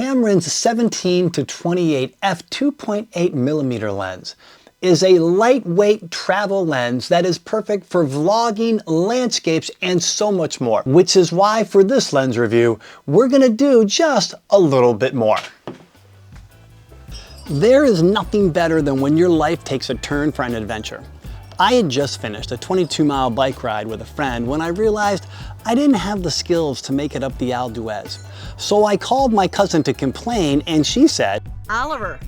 Tamron's 17 to 28 f2.8 millimeter lens is a lightweight travel lens that is perfect for vlogging, landscapes, and so much more. Which is why for this lens review, we're gonna do just a little bit more. There is nothing better than when your life takes a turn for an adventure. I had just finished a 22-mile bike ride with a friend when I realized I didn't have the skills to make it up the Alpe d'Huez. So I called my cousin to complain, and she said, "Oliver,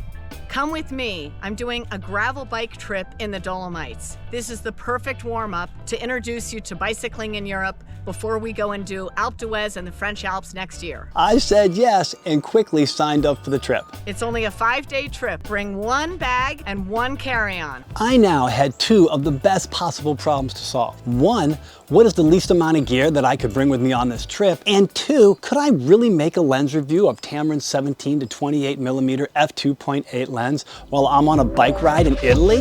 come with me. I'm doing a gravel bike trip in the Dolomites. This is the perfect warm-up to introduce you to bicycling in Europe before we go and do Alpe d'Huez and the French Alps next year." I said yes and quickly signed up for the trip. It's only a 5-day trip. Bring one bag and one carry-on. I now had two of the best possible problems to solve. One, what is the least amount of gear that I could bring with me on this trip? And two, could I really make a lens review of Tamron's 17 to 28 millimeter f2.8 lens while I'm on a bike ride in Italy?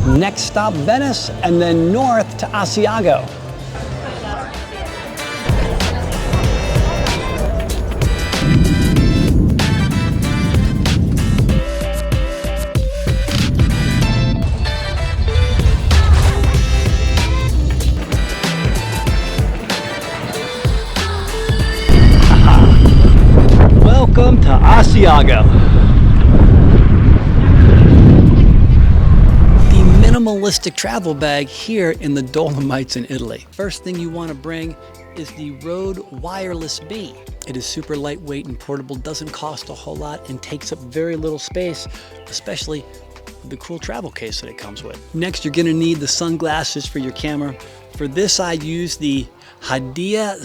Next stop, Venice, and then north to Asiago. Welcome to Asiago. Minimalistic travel bag here in the Dolomites in Italy. First thing you want to bring is the Rode Wireless B. It is super lightweight and portable, doesn't cost a whole lot, and takes up very little space, especially the cool travel case that it comes with. Next, you're going to need the sunglasses for your camera. For this, I use the Haida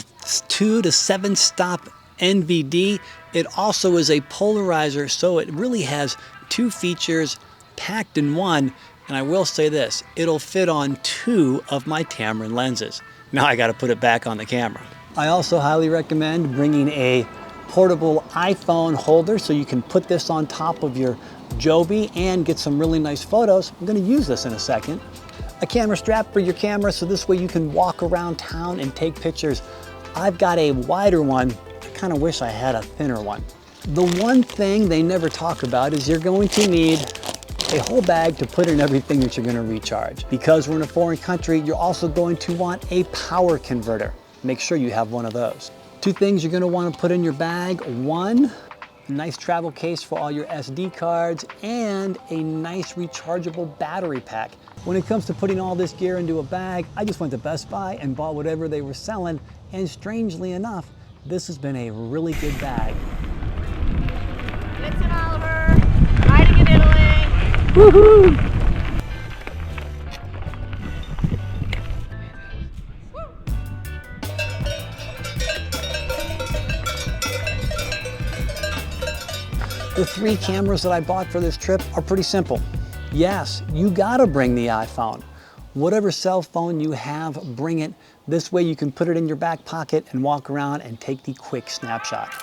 2 to 7 Stop NVD. It also is a polarizer, so it really has two features packed in one. And I will say this, it'll fit on two of my Tamron lenses. Now I got to put it back on the camera. I also highly recommend bringing a portable iPhone holder so you can put this on top of your Joby and get some really nice photos. I'm going to use this in a second. A camera strap for your camera so this way you can walk around town and take pictures. I've got a wider one. I kind of wish I had a thinner one. The one thing they never talk about is you're going to need a whole bag to put in everything that you're going to recharge. Because we're in a foreign country, you're also going to want a power converter. Make sure you have one of those. Two things you're going to want to put in your bag. One, a nice travel case for all your SD cards and a nice rechargeable battery pack. When it comes to putting all this gear into a bag, I just went to Best Buy and bought whatever they were selling, and strangely enough, this has been a really good bag. Vincent Oliver, riding in Italy. Woohoo! The three cameras that I bought for this trip are pretty simple. Yes, you gotta bring the iPhone. Whatever cell phone you have, bring it. This way you can put it in your back pocket and walk around and take the quick snapshot.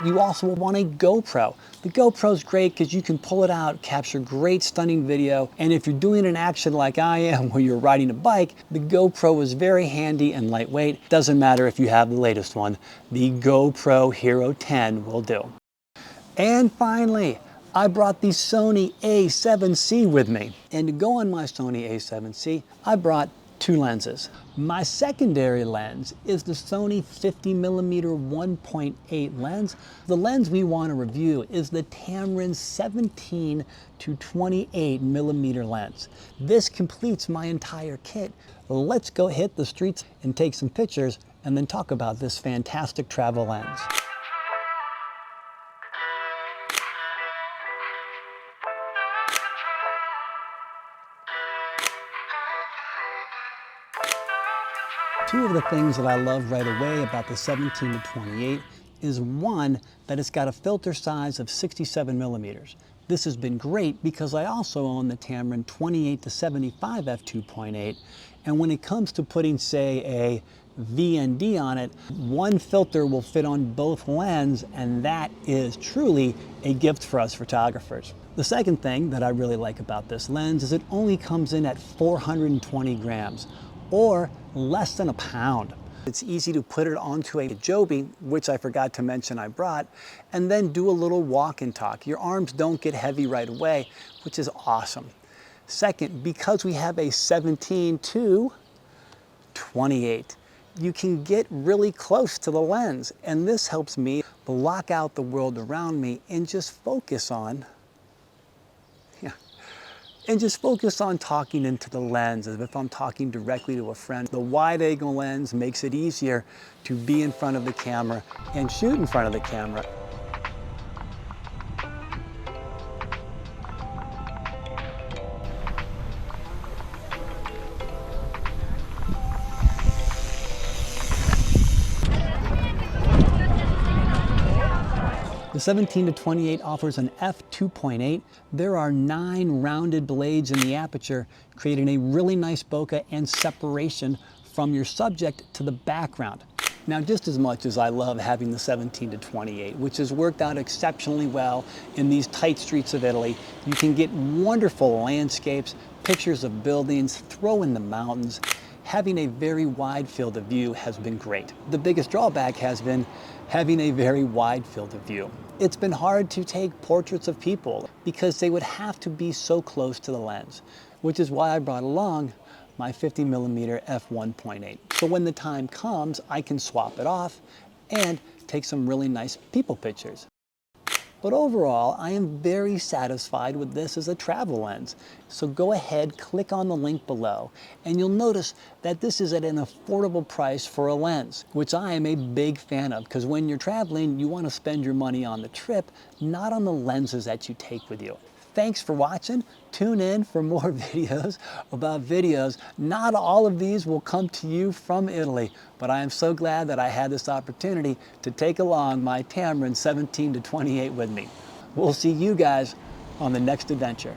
You also will want a GoPro. The GoPro's great because you can pull it out, capture great stunning video, and if you're doing an action like I am where you're riding a bike, the GoPro is very handy and lightweight. Doesn't matter if you have the latest one, the GoPro Hero 10 will do. And finally, I brought the Sony a7C with me. And to go on my Sony a7C, I brought two lenses. My secondary lens is the Sony 50mm 1.8 lens. The lens we want to review is the Tamron 17 to 28mm lens. This completes my entire kit. Let's go hit the streets and take some pictures and then talk about this fantastic travel lens. Two of the things that I love right away about the 17 to 28 is one, that it's got a filter size of 67mm. This has been great because I also own the Tamron 28 to 75 f2.8, and when it comes to putting, say, a VND on it, one filter will fit on both lenses, and that is truly a gift for us photographers. The second thing that I really like about this lens is it only comes in at 420 grams, or less than a pound. It's easy to put it onto a Joby, which I forgot to mention I brought, and then do a little walk and talk. Your arms don't get heavy right away, which is awesome. Second, because we have a 17 to 28, you can get really close to the lens, and this helps me block out the world around me and just focus on talking into the lens as if I'm talking directly to a friend. The wide angle lens makes it easier to be in front of the camera and shoot in front of the camera. The 17 to 28 offers an f2.8. There are 9 rounded blades in the aperture, creating a really nice bokeh and separation from your subject to the background. Now, just as much as I love having the 17 to 28, which has worked out exceptionally well in these tight streets of Italy, you can get wonderful landscapes, pictures of buildings, throw in the mountains. Having a very wide field of view has been great. The biggest drawback has been having a very wide field of view. It's been hard to take portraits of people because they would have to be so close to the lens, which is why I brought along my 50mm f1.8. So when the time comes, I can swap it off and take some really nice people pictures. But overall, I am very satisfied with this as a travel lens. So go ahead, click on the link below, and you'll notice that this is at an affordable price for a lens, which I am a big fan of, because when you're traveling, you want to spend your money on the trip, not on the lenses that you take with you. Thanks for watching. Tune in for more videos about videos. Not all of these will come to you from Italy, but I am so glad that I had this opportunity to take along my Tamron 17 to 28 with me. We'll see you guys on the next adventure.